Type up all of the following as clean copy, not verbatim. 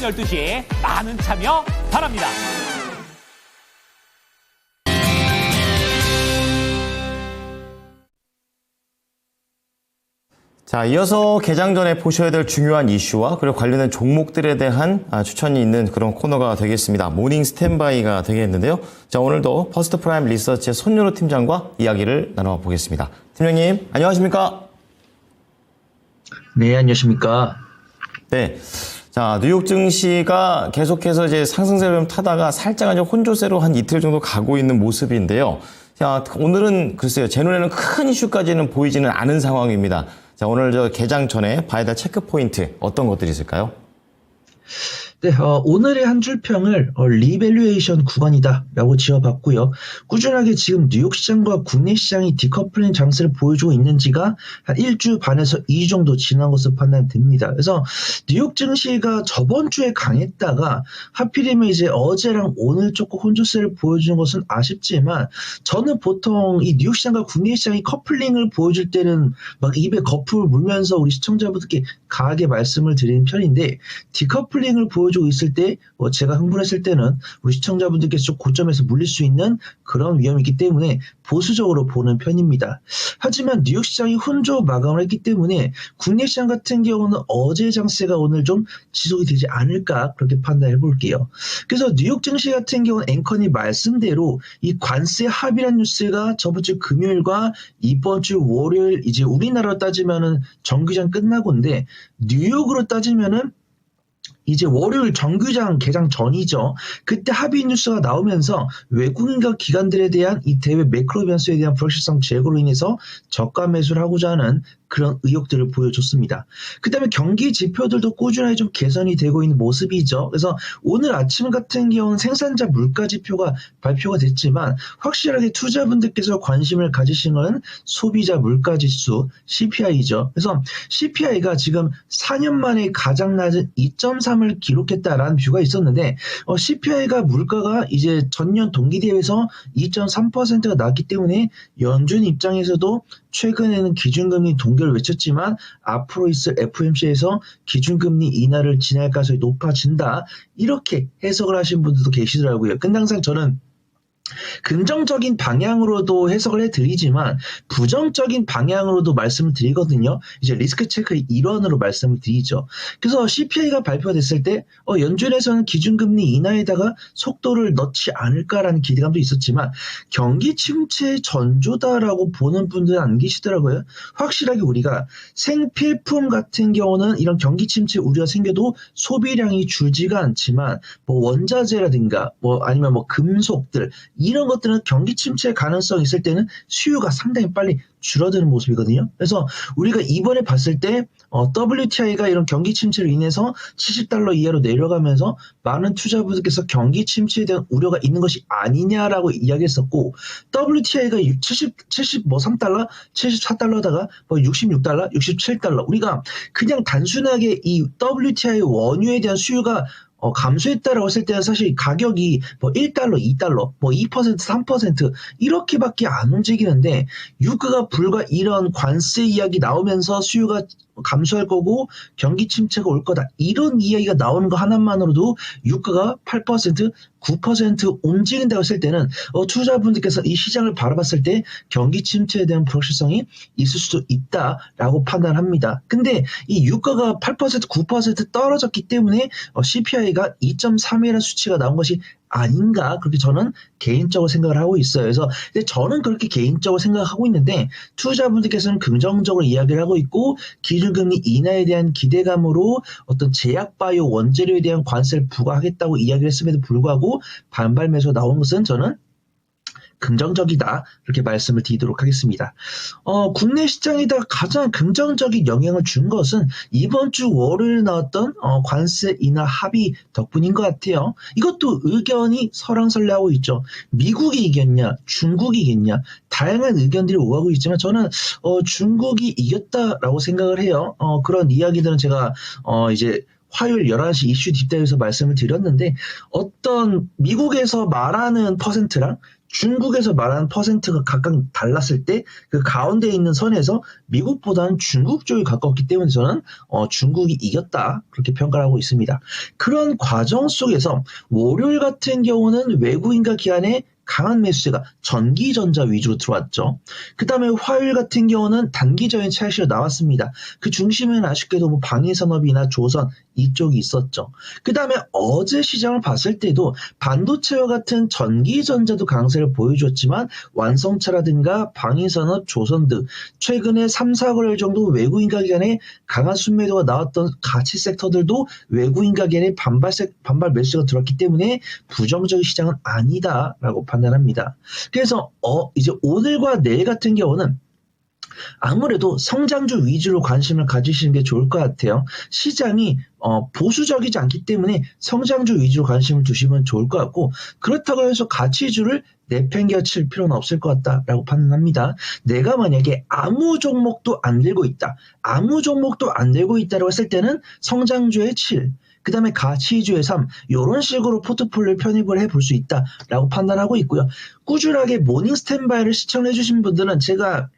12시에 많은 참여 바랍니다. 자, 이어서 개장 전에 보셔야 될 중요한 이슈와 그리고 관련된 종목들에 대한 추천이 있는 그런 코너가 되겠습니다. 모닝 스탠바이가 되겠는데요. 자, 오늘도 퍼스트 프라임 리서치의 손윤호 팀장과 이야기를 나눠보겠습니다. 팀장님, 안녕하십니까? 네, 안녕하십니까? 네. 자, 뉴욕 증시가 계속해서 이제 상승세를 좀 타다가 살짝 혼조세로 한 이틀 정도 가고 있는 모습인데요. 자, 오늘은 글쎄요, 제 눈에는 큰 이슈까지는 보이지는 않은 상황입니다. 자, 오늘 개장 전에 봐야 될 체크 포인트 어떤 것들이 있을까요? 네, 오늘의 한 줄 평을 리밸류에이션 구간이다라고 지어봤고요. 꾸준하게 지금 뉴욕 시장과 국내 시장이 디커플링 장세를 보여주고 있는 지가 한 1주 반에서 2주 정도 지난 것으로 판단됩니다. 그래서 뉴욕 증시가 저번 주에 강했다가 하필이면 이제 어제랑 오늘 조금 혼조세를 보여주는 것은 아쉽지만 저는 보통 이 뉴욕 시장과 국내 시장이 커플링을 보여줄 때는 막 입에 거품을 물면서 우리 시청자분들께 강하게 말씀을 드리는 편인데 디커플링을 보여주고 있을 때 제가 흥분했을 때는 우리 시청자분들께서 좀 고점에서 물릴 수 있는 그런 위험이 있기 때문에 보수적으로 보는 편입니다. 하지만 뉴욕 시장이 혼조 마감을 했기 때문에 국내 시장 같은 경우는 어제 장세가 오늘 좀 지속이 되지 않을까 그렇게 판단해 볼게요. 그래서 뉴욕 증시 같은 경우는 앵커님 말씀대로 이 관세 합의란 뉴스가 저번 주 금요일과 이번 주 월요일 이제 우리나라로 따지면은 정규장 끝나고인데 뉴욕으로 따지면은 이제 월요일 정규장 개장 전이죠. 그때 합의 뉴스가 나오면서 외국인과 기관들에 대한 이 대외 매크로 변수에 대한 불확실성 제거로 인해서 저가 매수를 하고자 하는 그런 의욕들을 보여줬습니다. 그 다음에 경기 지표들도 꾸준하게 좀 개선이 되고 있는 모습이죠. 그래서 오늘 아침 같은 경우는 생산자 물가 지표가 발표가 됐지만 확실하게 투자분들께서 관심을 가지신 건 소비자 물가 지수 CPI죠. 그래서 CPI가 지금 4년 만에 가장 낮은 2.3을 기록했다라는 뷰가 있었는데 CPI가 물가가 이제 전년 동기 대비해서 2.3%가 낮기 때문에 연준 입장에서도 최근에는 기준금리 동결을 외쳤지만 앞으로 있을 FOMC에서 기준금리 인하를 진행할 가능성이 높아진다. 이렇게 해석을 하신 분들도 계시더라고요. 근데 항상 저는 긍정적인 방향으로도 해석을 해드리지만 부정적인 방향으로도 말씀을 드리거든요. 이제 리스크 체크의 일원으로 말씀을 드리죠. 그래서 CPI가 발표가 됐을 때 연준에서는 기준금리 인하에다가 속도를 넣지 않을까라는 기대감도 있었지만 경기 침체 전조다라고 보는 분들은 안 계시더라고요. 확실하게 우리가 생필품 같은 경우는 이런 경기 침체 우려가 생겨도 소비량이 줄지가 않지만 원자재라든가 아니면 금속들 이런 것들은 경기 침체 가능성이 있을 때는 수요가 상당히 빨리 줄어드는 모습이거든요. 그래서 우리가 이번에 봤을 때 WTI가 이런 경기 침체로 인해서 $70 이하로 내려가면서 많은 투자분들께서 경기 침체에 대한 우려가 있는 것이 아니냐라고 이야기했었고 WTI가 3달러, 74달러다가 $66, $67 우리가 그냥 단순하게 이 WTI 원유에 대한 수요가 감소했다라고 했을 때는 사실 가격이 $1, $2, 2%, 3% 이렇게밖에 안 움직이는데 유가가 불과 이런 관세 이야기 나오면서 수요가 감소할 거고 경기 침체가 올 거다. 이런 이야기가 나오는 거 하나만으로도 유가가 8%, 9% 움직인다고 했을 때는 투자분들께서 이 시장을 바라봤을 때 경기 침체에 대한 불확실성이 있을 수도 있다라고 판단합니다. 근데 이 유가가 8%, 9% 떨어졌기 때문에 CPI가 2.3이라는 수치가 나온 것이 아닌가 그렇게 저는 개인적으로 생각을 하고 있어요. 그래서 저는 그렇게 개인적으로 생각하고 있는데 투자분들께서는 긍정적으로 이야기를 하고 있고 기준금리 인하에 대한 기대감으로 어떤 제약바이오 원재료에 대한 관세를 부과하겠다고 이야기를 했음에도 불구하고 반발 매수가 나온 것은 저는 긍정적이다 이렇게 말씀을 드리도록 하겠습니다. 국내 시장에다 가장 긍정적인 영향을 준 것은 이번 주 월요일 나왔던 관세 인하 합의 덕분인 것 같아요. 이것도 의견이 설왕설래하고 있죠. 미국이 이겼냐 중국이 이겼냐 다양한 의견들이 오가고 있지만 저는 중국이 이겼다라고 생각을 해요. 그런 이야기들은 제가 이제 화요일 11시 이슈 딥다이브에서 말씀을 드렸는데 어떤 미국에서 말하는 퍼센트랑 중국에서 말하는 퍼센트가 각각 달랐을 때 그 가운데 있는 선에서 미국보다는 중국 쪽이 가까웠기 때문에 저는 중국이 이겼다 그렇게 평가를 하고 있습니다. 그런 과정 속에서 월요일 같은 경우는 외국인과 기관의 강한 매수세가 전기전자 위주로 들어왔죠. 그 다음에 화요일 같은 경우는 단기적인 차익실로 나왔습니다. 그 중심에는 아쉽게도 뭐 방위산업이나 조선 이쪽이 있었죠. 그 다음에 어제 시장을 봤을 때도 반도체와 같은 전기전자도 강세를 보여줬지만 완성차라든가 방위산업, 조선 등 최근에 3, 4개월 정도 외국인과 기관의 강한 순매도가 나왔던 가치 섹터들도 외국인과 기관의 반발 매수가 들어왔기 때문에 부정적인 시장은 아니다라고 판단합니다. 그래서 이제 오늘과 내일 같은 경우는 아무래도 성장주 위주로 관심을 가지시는 게 좋을 것 같아요. 시장이 보수적이지 않기 때문에 성장주 위주로 관심을 두시면 좋을 것 같고, 그렇다고 해서 가치주를 내팽개칠 필요는 없을 것 같다라고 판단합니다. 내가 만약에 아무 종목도 안 들고 있다, 아무 종목도 안 들고 있다고 했을 때는 성장주의 7, 그 다음에 가치주의 3, 이런 식으로 포트폴리오 편입을 해볼 수 있다라고 판단하고 있고요. 꾸준하게 모닝 스탠바이를 시청해 주신 분들은 제가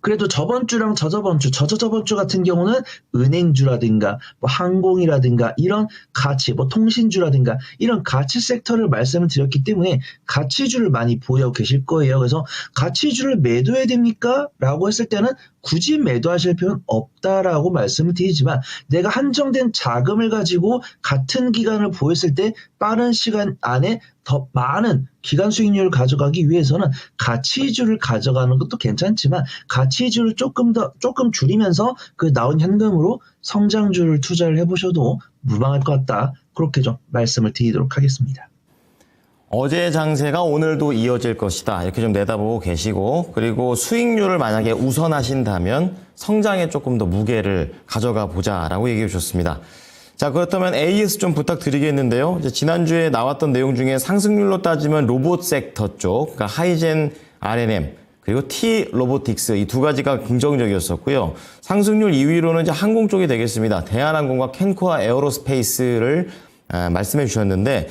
그래도 저번 주랑 저저번 주 같은 경우는 은행주라든가 뭐 항공이라든가 이런 가치, 뭐 통신주라든가 이런 가치 섹터를 말씀을 드렸기 때문에 가치주를 많이 보유하고 계실 거예요. 그래서 가치주를 매도해야 됩니까? 라고 했을 때는 굳이 매도하실 필요는 없다라고 말씀을 드리지만, 내가 한정된 자금을 가지고 같은 기간을 보였을 때 빠른 시간 안에 더 많은 기간 수익률을 가져가기 위해서는 가치주를 가져가는 것도 괜찮지만, 가치주를 조금 줄이면서 그 나온 현금으로 성장주를 투자를 해보셔도 무방할 것 같다, 그렇게 좀 말씀을 드리도록 하겠습니다. 어제 장세가 오늘도 이어질 것이다, 이렇게 좀 내다보고 계시고, 그리고 수익률을 만약에 우선하신다면 성장에 조금 더 무게를 가져가 보자라고 얘기해 주셨습니다. 자, 그렇다면 AS 좀 부탁드리겠는데요. 이제 지난주에 나왔던 내용 중에 상승률로 따지면 로봇 섹터 쪽, 그러니까 하이젠 R&M, 그리고 T 로보틱스, 이 두 가지가 긍정적이었었고요. 상승률 2위로는 이제 항공 쪽이 되겠습니다. 대한항공과 캔코아 에어로스페이스를 말씀해 주셨는데,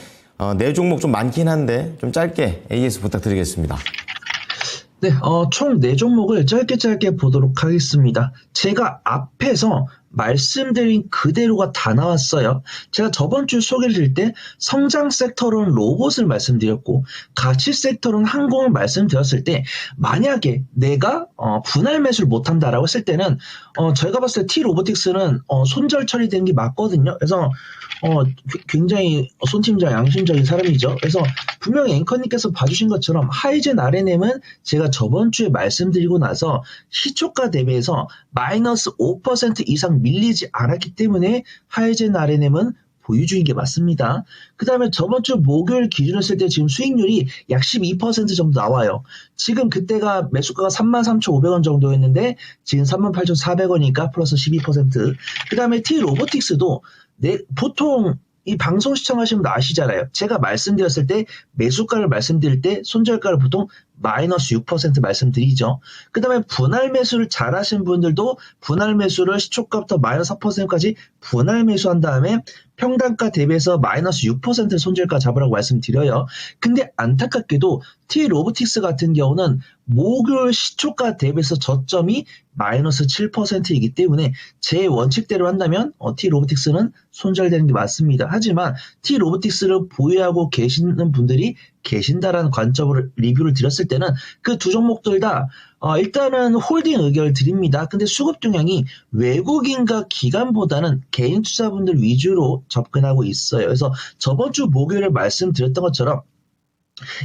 네 종목 좀 많긴 한데 좀 짧게 AS 부탁드리겠습니다. 네, 총 4종목을 짧게 보도록 하겠습니다. 제가 앞에서 말씀드린 그대로가 다 나왔어요. 제가 저번 주 소개를 드릴 때 성장 섹터로는 로봇을 말씀드렸고, 가치 섹터로는 항공을 말씀드렸을 때, 만약에 내가 분할 매수를 못한다라고 했을 때는 저희가 봤을 때 T 로보틱스는 손절 처리된 게 맞거든요. 그래서 굉장히 손팀장 양심적인 사람이죠. 그래서 분명히 앵커님께서 봐주신 것처럼 하이젠 R&M은 제가 저번 주에 말씀드리고 나서 시초가 대비해서 마이너스 5% 이상 밀리지 않았기 때문에 하이젠 R&M은 보유주인 게 맞습니다. 그 다음에 저번 주 목요일 기준으로 했을 때 지금 수익률이 약 12% 정도 나와요. 지금 그때가 매수가가 33,500원 정도였는데 지금 38,400원이니까 플러스 12%. 그 다음에 T 로보틱스도 보통 이 방송 시청하시는 분 아시잖아요. 제가 말씀드렸을 때 매수가를 말씀드릴 때 손절가를 보통 마이너스 6% 말씀드리죠. 그 다음에 분할 매수를 잘 하신 분들도 분할 매수를 시초가부터 마이너스 4%까지 분할 매수한 다음에 평단가 대비해서 마이너스 6% 손절가 잡으라고 말씀드려요. 근데 안타깝게도 T 로보틱스 같은 경우는 목요일 시초가 대비해서 저점이 마이너스 7%이기 때문에 제 원칙대로 한다면 T 로보틱스는 손절되는 게 맞습니다. 하지만 T 로보틱스를 보유하고 계시는 분들이 계신다라는 관점으로 리뷰를 드렸을 때는 그 두 종목들 다 일단은 홀딩 의견을 드립니다. 근데 수급 동향이 외국인과 기관보다는 개인 투자분들 위주로 접근하고 있어요. 그래서 저번 주 목요일에 말씀드렸던 것처럼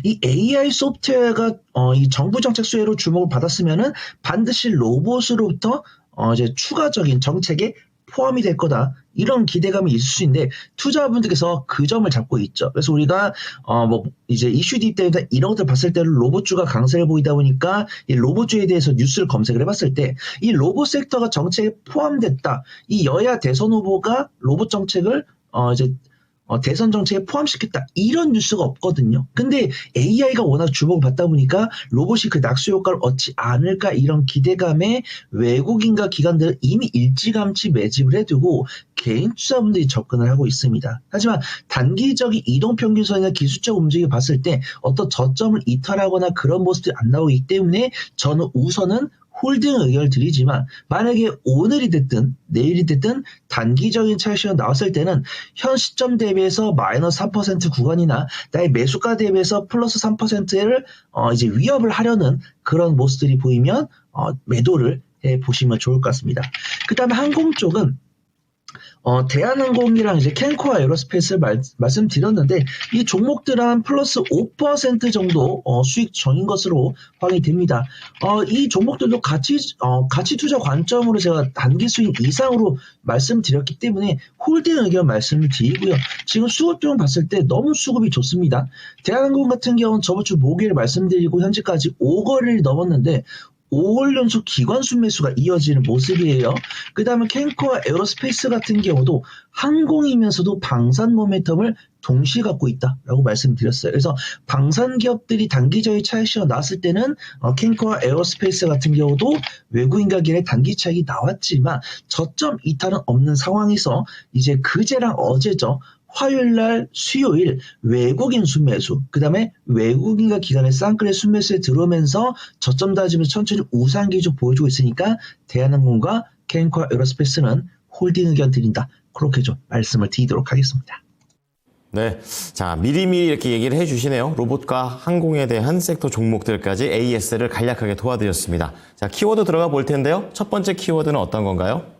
이 AI 소프트웨어가 이 정부 정책 수혜로 주목을 받았으면은 반드시 로봇으로부터 이제 추가적인 정책에 포함이 될 거다, 이런 기대감이 있을 수 있는데 투자자분들께서 그 점을 잡고 있죠. 그래서 우리가 이제 이슈 딥 때문에 이런 것들 봤을 때는 로봇주가 강세를 보이다 보니까 이 로봇주에 대해서 뉴스를 검색을 해봤을 때 이 로봇 섹터가 정책에 포함됐다, 이 여야 대선 후보가 로봇 정책을 이제 대선 정책에 포함시켰다 이런 뉴스가 없거든요. 근데 AI가 워낙 주목을 받다 보니까 로봇이 그 낙수 효과를 얻지 않을까 이런 기대감에 외국인과 기관들은 이미 일찌감치 매집을 해두고 개인 투자분들이 접근을 하고 있습니다. 하지만 단기적인 이동평균선이나 기술적 움직임을 봤을 때 어떤 저점을 이탈하거나 그런 모습들이 안 나오기 때문에 저는 우선은 홀딩 의견을 드리지만 만약에 오늘이 됐든 내일이 됐든 단기적인 차익실현 나왔을 때는 현 시점 대비해서 마이너스 3% 구간이나 나의 매수가 대비해서 플러스 3%를 이제 위협을 하려는 그런 모습들이 보이면 매도를 해 보시면 좋을 것 같습니다. 그 다음에 항공 쪽은 대한항공이랑 이제 캔코아 에어로스페이스를 말씀드렸는데 이 종목들은 플러스 5% 정도 수익 전인 것으로 확인이 됩니다. 이 종목들도 가치 투자 관점으로 제가 단기 수익 이상으로 말씀드렸기 때문에 홀딩 의견 말씀을 드리고요. 지금 수급종 봤을 때 너무 수급이 좋습니다. 대한항공 같은 경우는 저번 주 목요일 말씀드리고 현재까지 5거래를 넘었는데 5월 연속 기관 순매수가 이어지는 모습이에요. 그 다음에 캔코와 에어로스페이스 같은 경우도 항공이면서도 방산 모멘텀을 동시에 갖고 있다라고 말씀드렸어요. 그래서 방산 기업들이 단기적인 차익실현 나왔을 때는 캔코와 에어로스페이스 같은 경우도 외국인과 기관의 단기 차익이 나왔지만 저점 이탈은 없는 상황에서 이제 그제랑 어제죠. 화요일날 수요일 외국인 순매수 그 다음에 외국인과 기관의 쌍끌의 순매수에 들어오면서 저점 다짐을 천천히 우상 기조 보여주고 있으니까 대한항공과 캔코아 에어로스페이스는 홀딩 의견 드린다. 그렇게 좀 말씀을 드리도록 하겠습니다. 네. 자, 미리미리 이렇게 얘기를 해주시네요. 로봇과 항공에 대한 섹터 종목들까지 AS를 간략하게 도와드렸습니다. 자, 키워드 들어가 볼 텐데요. 첫 번째 키워드는 어떤 건가요?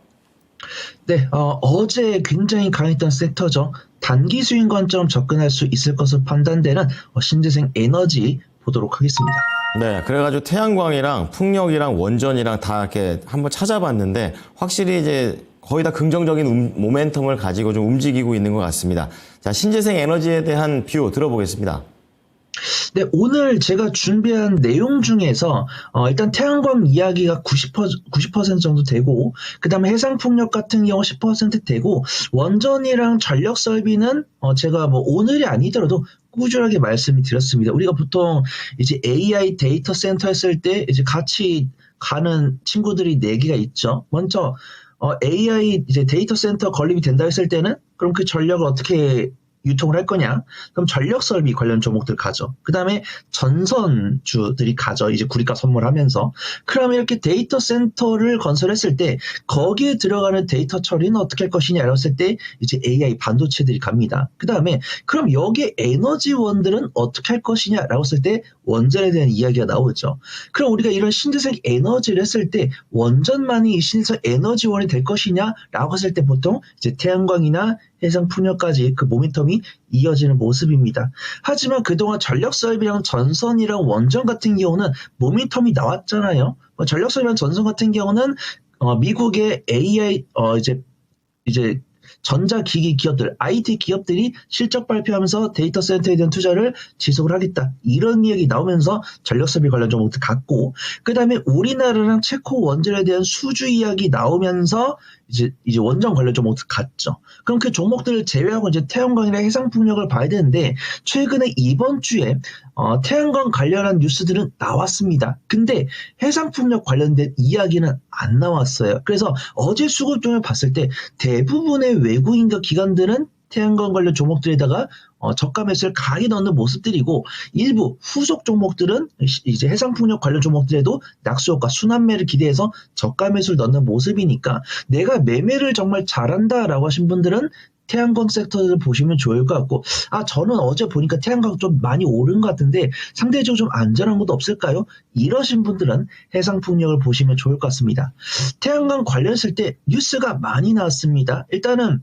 네, 어제 굉장히 강했던 섹터죠. 단기 수익 관점 접근할 수 있을 것으로 판단되는 신재생 에너지 보도록 하겠습니다. 네, 그래가지고 태양광이랑 풍력이랑 원전이랑 다 이렇게 한번 찾아봤는데 확실히 이제 거의 다 긍정적인 모멘텀을 가지고 좀 움직이고 있는 것 같습니다. 자, 신재생 에너지에 대한 뷰 들어보겠습니다. 네, 오늘 제가 준비한 내용 중에서 일단 태양광 이야기가 90% 정도 되고 그 다음에 해상풍력 같은 경우 10% 되고 원전이랑 전력 설비는 제가 뭐 오늘이 아니더라도 꾸준하게 말씀을 드렸습니다. 우리가 보통 이제 AI 데이터 센터 했을 때 이제 같이 가는 친구들이 4개가 있죠. 먼저 AI 이제 데이터 센터 건립이 된다 했을 때는 그럼 그 전력을 어떻게 유통을 할 거냐? 그럼 전력 설비 관련 종목들 가죠. 그 다음에 전선주들이 가죠. 이제 구리가 선물하면서. 그러면 이렇게 데이터 센터를 건설했을 때 거기에 들어가는 데이터 처리는 어떻게 할 것이냐 이랬을 때 이제 AI 반도체들이 갑니다. 그 다음에 그럼 여기에 에너지원들은 어떻게 할 것이냐라고 했을 때 원전에 대한 이야기가 나오죠. 그럼 우리가 이런 신재생 에너지를 했을 때 원전만이 이 신재생 에너지원이 될 것이냐라고 했을 때 보통 이제 태양광이나 해상풍력까지 그 모멘텀이 이어지는 모습입니다. 하지만 그동안 전력설비랑 전선이랑 원전 같은 경우는 모멘텀이 나왔잖아요. 전력설비랑 전선 같은 경우는 미국의 AI 이제 전자기기 기업들, IT 기업들이 실적 발표하면서 데이터 센터에 대한 투자를 지속을 하겠다. 이런 이야기 나오면서 전력설비 관련 종목들 갔고, 그 다음에 우리나라랑 체코 원전에 대한 수주 이야기 나오면서 이제 원전 관련 종목들 갔죠. 그럼 그 종목들을 제외하고 이제 태양광이나 해상풍력을 봐야 되는데, 최근에 이번 주에 태양광 관련한 뉴스들은 나왔습니다. 근데 해상풍력 관련된 이야기는 안 나왔어요. 그래서 어제 수급종을 봤을 때 대부분의 외국인과 기관들은 태양광 관련 종목들에다가 저가 매수를 강하게 넣는 모습들이고 일부 후속 종목들은 이제 해상풍력 관련 종목들에도 낙수효과 순환매를 기대해서 저가 매수를 넣는 모습이니까 내가 매매를 정말 잘한다라고 하신 분들은 태양광 섹터를 보시면 좋을 것 같고 저는 어제 보니까 태양광 좀 많이 오른 것 같은데 상대적으로 좀 안전한 것도 없을까요? 이러신 분들은 해상풍력을 보시면 좋을 것 같습니다. 태양광 관련했을 때 뉴스가 많이 나왔습니다. 일단은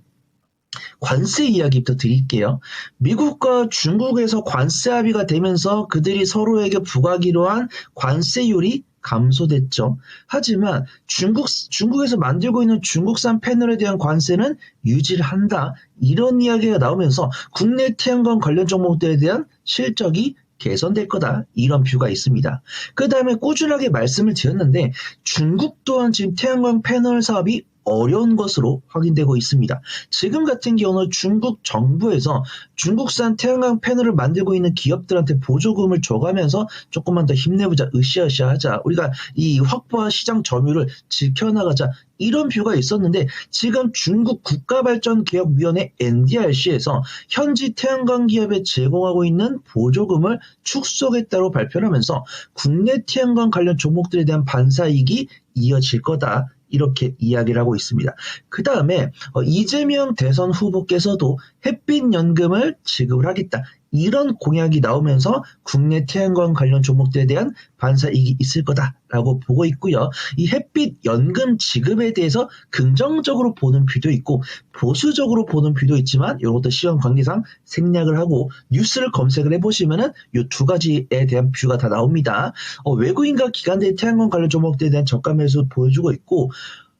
관세 이야기부터 드릴게요. 미국과 중국에서 관세 합의가 되면서 그들이 서로에게 부과하기로 한 관세율이 감소됐죠. 하지만 중국에서 만들고 있는 중국산 패널에 대한 관세는 유지를 한다. 이런 이야기가 나오면서 국내 태양광 관련 종목들에 대한 실적이 개선될 거다. 이런 뷰가 있습니다. 그 다음에 꾸준하게 말씀을 드렸는데 중국 또한 지금 태양광 패널 사업이 어려운 것으로 확인되고 있습니다. 지금 같은 경우는 중국 정부에서 중국산 태양광 패널을 만들고 있는 기업들한테 보조금을 줘가면서 조금만 더 힘내보자, 으쌰으쌰 하자, 우리가 이 확보한 시장 점유율을 지켜나가자, 이런 뷰가 있었는데 지금 중국 국가발전개혁위원회 NDRC에서 현지 태양광 기업에 제공하고 있는 보조금을 축소하겠다고 발표를 하면서 국내 태양광 관련 종목들에 대한 반사이익이 이어질 거다, 이렇게 이야기를 하고 있습니다. 그 다음에 이재명 대선 후보께서도 햇빛연금을 지급을 하겠다, 이런 공약이 나오면서 국내 태양광 관련 종목들에 대한 반사이익이 있을 거다라고 보고 있고요. 이 햇빛연금 지급에 대해서 긍정적으로 보는 뷰도 있고 보수적으로 보는 뷰도 있지만 이것도 시황 관계상 생략을 하고 뉴스를 검색을 해보시면은 이 두 가지에 대한 뷰가 다 나옵니다. 외국인과 기관들의 태양광 관련 종목들에 대한 저가 매수 보여주고 있고,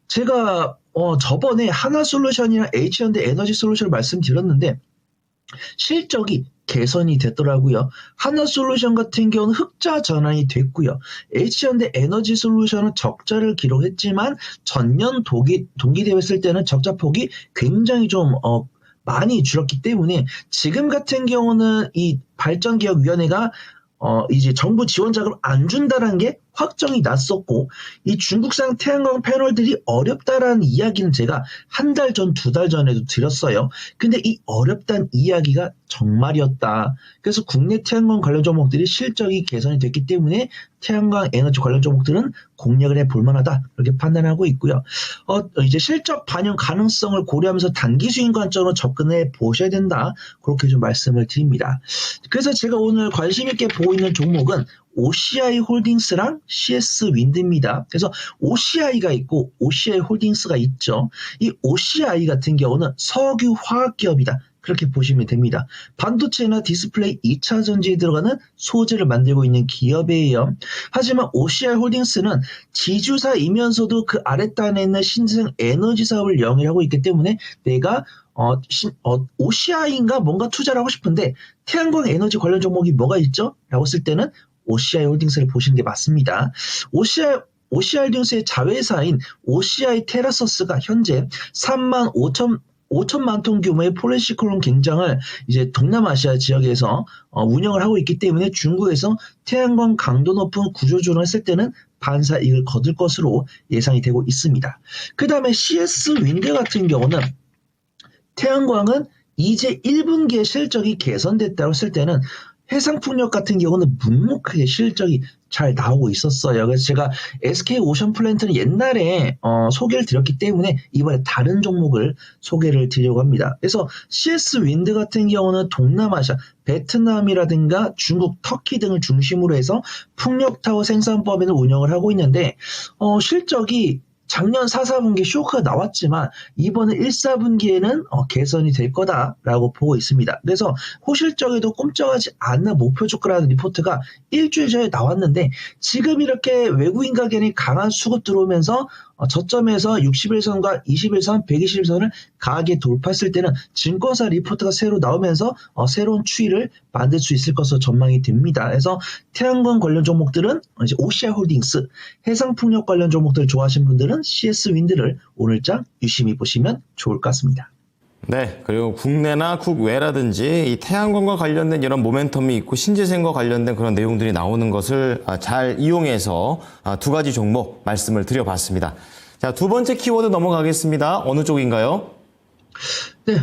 제가 저번에 하나솔루션이랑 H현대 에너지솔루션을 말씀드렸는데 실적이 개선이 됐더라고요. 하나솔루션 같은 경우는 흑자 전환이 됐고요. H현대 에너지솔루션은 적자를 기록했지만 전년 동기 대비 했을 때는 적자폭이 굉장히 좀 많이 줄었기 때문에 지금 같은 경우는 이 발전기업위원회가 이제 정부 지원 자금을 안 준다는 게 확정이 났었고, 이 중국산 태양광 패널들이 어렵다라는 이야기는 제가 한 달 전, 두 달 전에도 드렸어요. 근데 이 어렵다는 이야기가 정말이었다. 그래서 국내 태양광 관련 종목들이 실적이 개선이 됐기 때문에 태양광 에너지 관련 종목들은 공략을 해볼 만하다, 이렇게 판단하고 있고요. 이제 실적 반영 가능성을 고려하면서 단기 수익 관점으로 접근해 보셔야 된다, 그렇게 좀 말씀을 드립니다. 그래서 제가 오늘 관심 있게 보고 있는 종목은 OCI 홀딩스랑 CS 윈드입니다. 그래서 OCI가 있고 OCI 홀딩스가 있죠. 이 OCI 같은 경우는 석유 화학 기업이다, 그렇게 보시면 됩니다. 반도체나 디스플레이 2차 전지에 들어가는 소재를 만들고 있는 기업이에요. 하지만 OCI 홀딩스는 지주사이면서도 그 아랫단에 있는 신재생 에너지 사업을 영위하고 있기 때문에 내가 OCI인가 뭔가 투자를 하고 싶은데 태양광 에너지 관련 종목이 뭐가 있죠? 라고 했을 때는 OCI 홀딩스를 보시는 게 맞습니다. OCI 홀딩스의 자회사인 OCI 테라서스가 현재 5천만 톤 규모의 폴리시클론 공장을 이제 동남아시아 지역에서 운영을 하고 있기 때문에 중국에서 태양광 강도 높은 구조조정을 했을 때는 반사이익을 거둘 것으로 예상이 되고 있습니다. 그 다음에 CS 윈드 같은 경우는 태양광은 이제 1분기에 실적이 개선됐다고 했을 때는 해상풍력 같은 경우는 묵묵하게 실적이 잘 나오고 있었어요. 그래서 제가 SK 오션 플랜트는 옛날에 소개를 드렸기 때문에 이번에 다른 종목을 소개를 드리려고 합니다. 그래서 CS 윈드 같은 경우는 동남아시아, 베트남이라든가 중국, 터키 등을 중심으로 해서 풍력타워 생산법인을 운영을 하고 있는데 실적이 작년 4, 4분기 쇼크가 나왔지만 이번에 1, 4분기에는 개선이 될 거다라고 보고 있습니다. 그래서 호실적에도 꼼짝하지 않는 목표 주가라는 리포트가 일주일 전에 나왔는데 지금 이렇게 외국인 가격이 강한 수급 들어오면서 저점에서 60일선과 21선, 120일선을 강하게 돌파했을 때는 증권사 리포트가 새로 나오면서 새로운 추이를 만들 수 있을 것으로 전망이 됩니다. 그래서 태양광 관련 종목들은 이제 OCI 홀딩스, 해상풍력 관련 종목들 좋아하시는 분들은 CS 윈드를 오늘장 유심히 보시면 좋을 것 같습니다. 네, 그리고 국내나 국외라든지 이 태양광과 관련된 이런 모멘텀이 있고 신재생과 관련된 그런 내용들이 나오는 것을 잘 이용해서 두 가지 종목 말씀을 드려봤습니다. 자, 두 번째 키워드 넘어가겠습니다. 어느 쪽인가요? 네,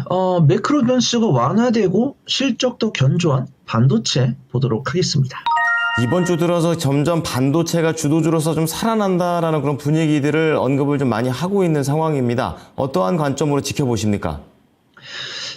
매크로 변수가 완화되고 실적도 견조한 반도체 보도록 하겠습니다. 이번 주 들어서 점점 반도체가 주도주로서 좀 살아난다라는 그런 분위기들을 언급을 좀 많이 하고 있는 상황입니다. 어떠한 관점으로 지켜보십니까?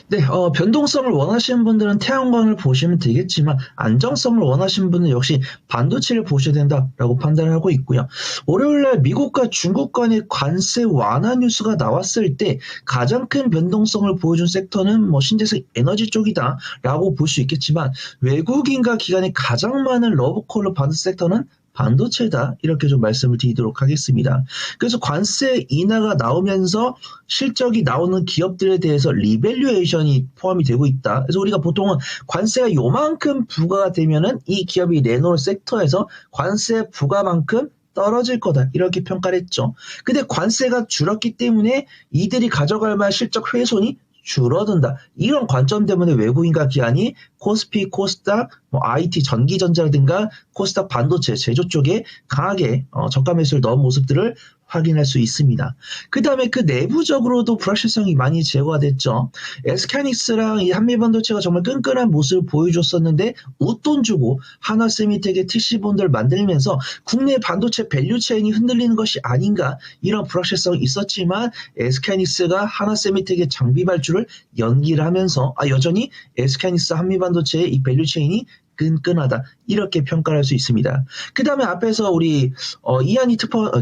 네, 변동성을 원하시는 분들은 태양광을 보시면 되겠지만 안정성을 원하시는 분은 역시 반도체를 보셔야 된다라고 판단을 하고 있고요. 월요일날 미국과 중국 간의 관세 완화 뉴스가 나왔을 때 가장 큰 변동성을 보여준 섹터는 신재생 에너지 쪽이다라고 볼 수 있겠지만 외국인과 기관이 가장 많은 러브콜로 받은 섹터는 반도체다, 이렇게 좀 말씀을 드리도록 하겠습니다. 그래서 관세 인하가 나오면서 실적이 나오는 기업들에 대해서 리밸류에이션이 포함이 되고 있다. 그래서 우리가 보통은 관세가 요만큼 부과가 되면은 이 기업이 내놓을 섹터에서 관세 부과만큼 떨어질 거다 이렇게 평가를 했죠. 근데 관세가 줄었기 때문에 이들이 가져갈 만한 실적 훼손이 줄어든다. 이런 관점 때문에 외국인과 기관이 코스피, 코스닥, IT, 전기전자라든가 코스닥 반도체 제조 쪽에 강하게 저가 매수를 넣은 모습들을 확인할 수 있습니다. 그 다음에 그 내부적으로도 불확실성이 많이 제거가 됐죠. SK하이닉스랑 이 한미반도체가 정말 끈끈한 모습을 보여줬었는데 웃돈 주고 한화세미텍의 TC본드를 만들면서 국내 반도체 밸류체인이 흔들리는 것이 아닌가 이런 불확실성이 있었지만 SK하이닉스가 한화세미텍의 장비 발주를 연기를 하면서 여전히 SK하이닉스 한미반도체의 이 밸류체인이 끈끈하다 이렇게 평가를 할 수 있습니다. 그 다음에 앞에서 우리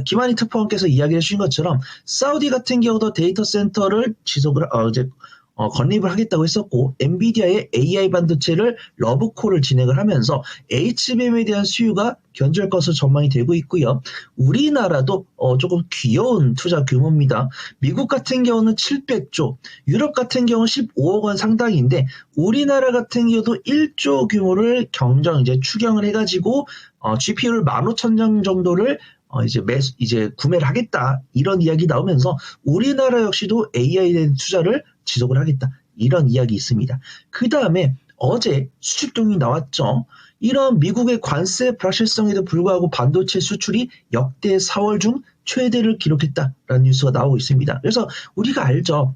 김한희 특파원께서 이야기해 주신 것처럼 사우디 같은 경우도 데이터 센터를 건립을 하겠다고 했었고 엔비디아의 AI 반도체를 러브콜을 진행을 하면서 HBM에 대한 수요가 견줄 것으로 전망이 되고 있고요. 우리나라도 조금 귀여운 투자 규모입니다. 미국 같은 경우는 700조, 유럽 같은 경우는 15억 원 상당인데 우리나라 같은 경우도 1조 규모를 추경을 해가지고 GPU를 15,000장 정도를 구매를 하겠다 이런 이야기 나오면서 우리나라 역시도 AI에 대한 투자를 지속을 하겠다 이런 이야기 있습니다. 그 다음에 어제 수출동이 나왔죠. 이런 미국의 관세 불확실성에도 불구하고 반도체 수출이 역대 4월 중 최대를 기록했다라는 뉴스가 나오고 있습니다. 그래서 우리가 알죠.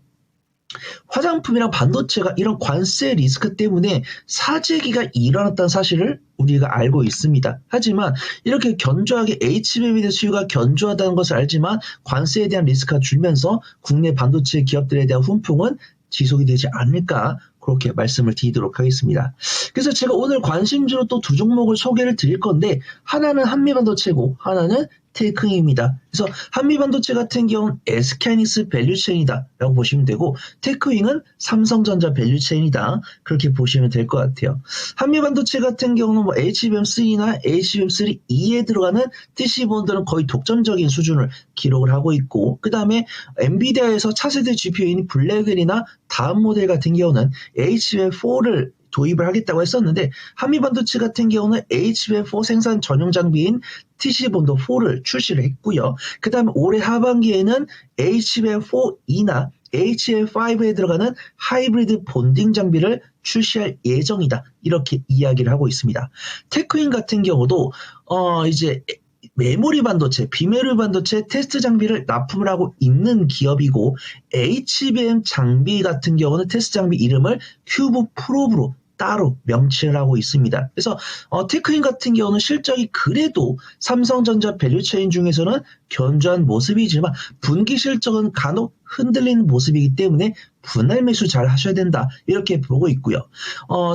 화장품이랑 반도체가 이런 관세 리스크 때문에 사재기가 일어났다는 사실을 우리가 알고 있습니다. 하지만 이렇게 견조하게 HBM에 대한 수요가 견조하다는 것을 알지만 관세에 대한 리스크가 줄면서 국내 반도체 기업들에 대한 훈풍은 지속이 되지 않을까 그렇게 말씀을 드리도록 하겠습니다. 그래서 제가 오늘 관심주로 또 두 종목을 소개를 드릴 건데 하나는 한미반도체고 하나는 테크윙입니다. 그래서 한미반도체 같은 경우는 SK하이닉스 밸류체인이다 라고 보시면 되고 테크윙은 삼성전자 밸류체인이다 그렇게 보시면 될 것 같아요. 한미반도체 같은 경우는 HBM3나 HBM3E에 들어가는 TC본드는 거의 독점적인 수준을 기록을 하고 있고 그 다음에 엔비디아에서 차세대 GPU인 블랙웰이나 다음 모델 같은 경우는 HBM4를 도입을 하겠다고 했었는데 한미반도체 같은 경우는 HBM4 생산 전용 장비인 TC본드4를 출시를 했고요. 그 다음에 올해 하반기에는 HBM4E나 HBM5에 들어가는 하이브리드 본딩 장비를 출시할 예정이다. 이렇게 이야기를 하고 있습니다. 테크윈 같은 경우도 메모리 반도체, 비메모리 반도체 테스트 장비를 납품을 하고 있는 기업이고 HBM 장비 같은 경우는 테스트 장비 이름을 큐브 프로브로 따로 명칭을 하고 있습니다. 그래서 테크윈 같은 경우는 실적이 그래도 삼성전자 밸류체인 중에서는 견조한 모습이지만 분기 실적은 간혹 흔들리는 모습이기 때문에 분할 매수 잘 하셔야 된다 이렇게 보고 있고요.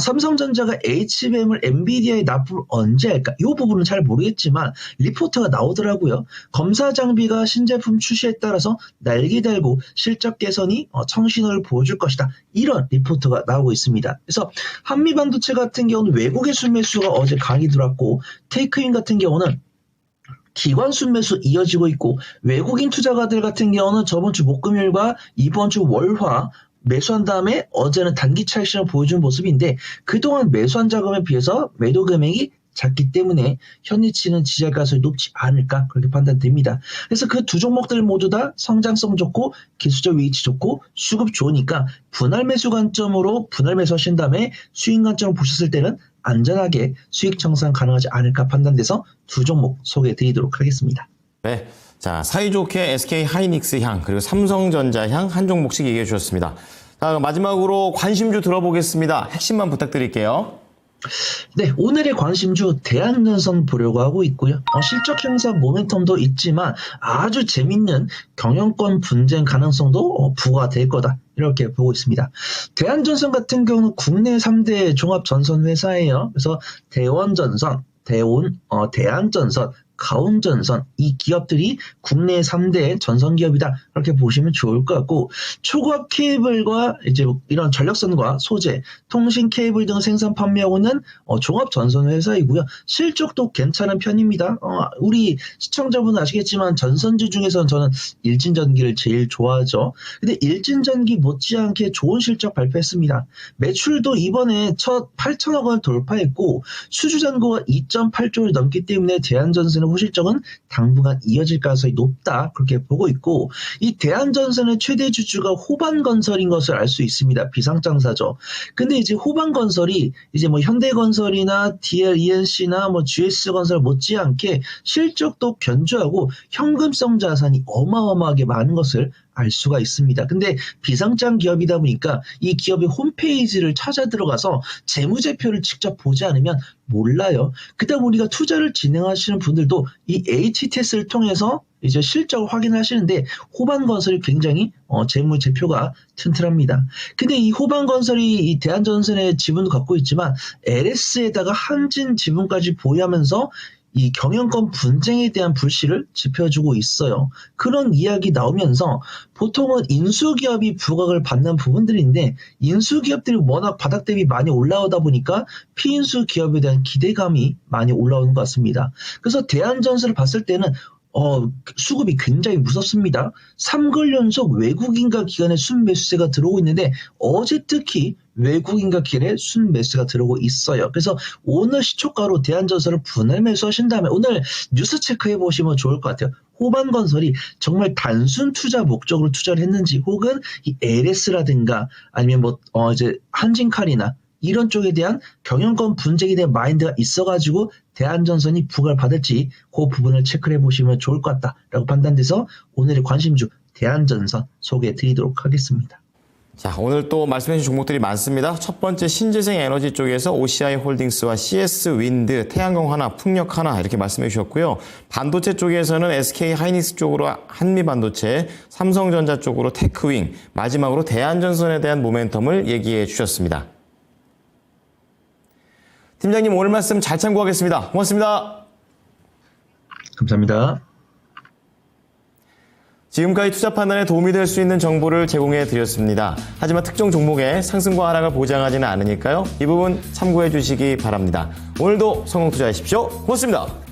삼성전자가 HBM을 엔비디아에 납품을 언제 할까? 이 부분은 잘 모르겠지만 리포트가 나오더라고요. 검사 장비가 신제품 출시에 따라서 날개 달고 실적 개선이 청신호를 보여줄 것이다. 이런 리포트가 나오고 있습니다. 그래서 한미반도체 같은 경우는 외국의 순매수가 어제 강히 들어왔고 테이크인 같은 경우는 기관 순매수 이어지고 있고 외국인 투자가들 같은 경우는 저번 주 목금일과 이번 주 월화 매수한 다음에 어제는 단기 차익실을 보여준 모습인데 그동안 매수한 자금에 비해서 매도 금액이 작기 때문에 현위치는 지지할 가능성이 높지 않을까 그렇게 판단됩니다. 그래서 그 두 종목들 모두 다 성장성 좋고 기술적 위치 좋고 수급 좋으니까 분할 매수 관점으로 분할 매수하신 다음에 수익 관점을 보셨을 때는 안전하게 수익 청산 가능하지 않을까 판단돼서 두 종목 소개해 드리도록 하겠습니다. 네. 자, 사이좋게 SK하이닉스 향 그리고 삼성전자 향 한 종목씩 얘기해 주셨습니다. 자, 마지막으로 관심주 들어보겠습니다. 핵심만 부탁드릴게요. 네, 오늘의 관심주 대한전선 보려고 하고 있고요. 실적 향상 모멘텀도 있지만 아주 재밌는 경영권 분쟁 가능성도 부과될 거다. 이렇게 보고 있습니다. 대한전선 같은 경우는 국내 3대 종합전선 회사예요. 그래서 대원전선, 대한전선, 가온전선 이 기업들이 국내 3대 전선 기업이다 그렇게 보시면 좋을 것 같고 초고압 케이블과 이제 이런 전력선과 소재, 통신 케이블 등 생산 판매하고 있는 종합 전선 회사이고요. 실적도 괜찮은 편입니다. 우리 시청자분은 아시겠지만 전선주 중에서는 저는 일진전기를 제일 좋아하죠. 근데 일진전기 못지않게 좋은 실적 발표했습니다. 매출도 이번에 첫 8천억 원을 돌파했고 수주잔고가 2.8조를 넘기 때문에 대한전선은 호실적은 당분간 이어질 가능성이 높다 그렇게 보고 있고 이 대한전선의 최대 주주가 호반건설인 것을 알 수 있습니다. 비상장사죠. 근데 이제 호반건설이 이제 뭐 현대건설이나 DLENC나 뭐 GS건설 못지않게 실적도 견조하고 현금성 자산이 어마어마하게 많은 것을 알 수가 있습니다. 근데 비상장 기업이다 보니까 이 기업의 홈페이지를 찾아 들어가서 재무제표를 직접 보지 않으면 몰라요. 그다음 우리가 투자를 진행하시는 분들도 이 HTS를 통해서 이제 실적을 확인하시는데 호반건설이 굉장히 재무제표가 튼튼합니다. 근데 이 호반건설이 이 대한전선의 지분도 갖고 있지만 LS에다가 한진 지분까지 보유하면서 이 경영권 분쟁에 대한 불씨를 지펴주고 있어요. 그런 이야기 나오면서 보통은 인수기업이 부각을 받는 부분들인데 인수기업들이 워낙 바닥 대비 많이 올라오다 보니까 피인수기업에 대한 기대감이 많이 올라오는 것 같습니다. 그래서 대한전선을 봤을 때는 수급이 굉장히 무섭습니다. 3개월 연속 외국인과 기관의 순매수세가 들어오고 있는데 어제 특히 외국인과 기관의 순매수가 들어오고 있어요. 그래서 오늘 시초가로 대한전선을 분할 매수하신 다음에 오늘 뉴스 체크해 보시면 좋을 것 같아요. 호반건설이 정말 단순 투자 목적으로 투자를 했는지 혹은 이 LS라든가 아니면 이제 한진칼이나 이런 쪽에 대한 경영권 분쟁에 대한 마인드가 있어가지고 대한전선이 부각을 받을지 그 부분을 체크를 해보시면 좋을 것 같다라고 판단돼서 오늘의 관심주 대한전선 소개해 드리도록 하겠습니다. 자, 오늘 또 말씀해 주신 종목들이 많습니다. 첫 번째 신재생 에너지 쪽에서 OCI 홀딩스와 CS 윈드, 태양광 하나, 풍력 하나 이렇게 말씀해 주셨고요. 반도체 쪽에서는 SK 하이닉스 쪽으로 한미 반도체, 삼성전자 쪽으로 테크윙, 마지막으로 대한전선에 대한 모멘텀을 얘기해 주셨습니다. 팀장님 오늘 말씀 잘 참고하겠습니다. 고맙습니다. 감사합니다. 지금까지 투자 판단에 도움이 될 수 있는 정보를 제공해 드렸습니다. 하지만 특정 종목의 상승과 하락을 보장하지는 않으니까요. 이 부분 참고해 주시기 바랍니다. 오늘도 성공 투자하십시오. 고맙습니다.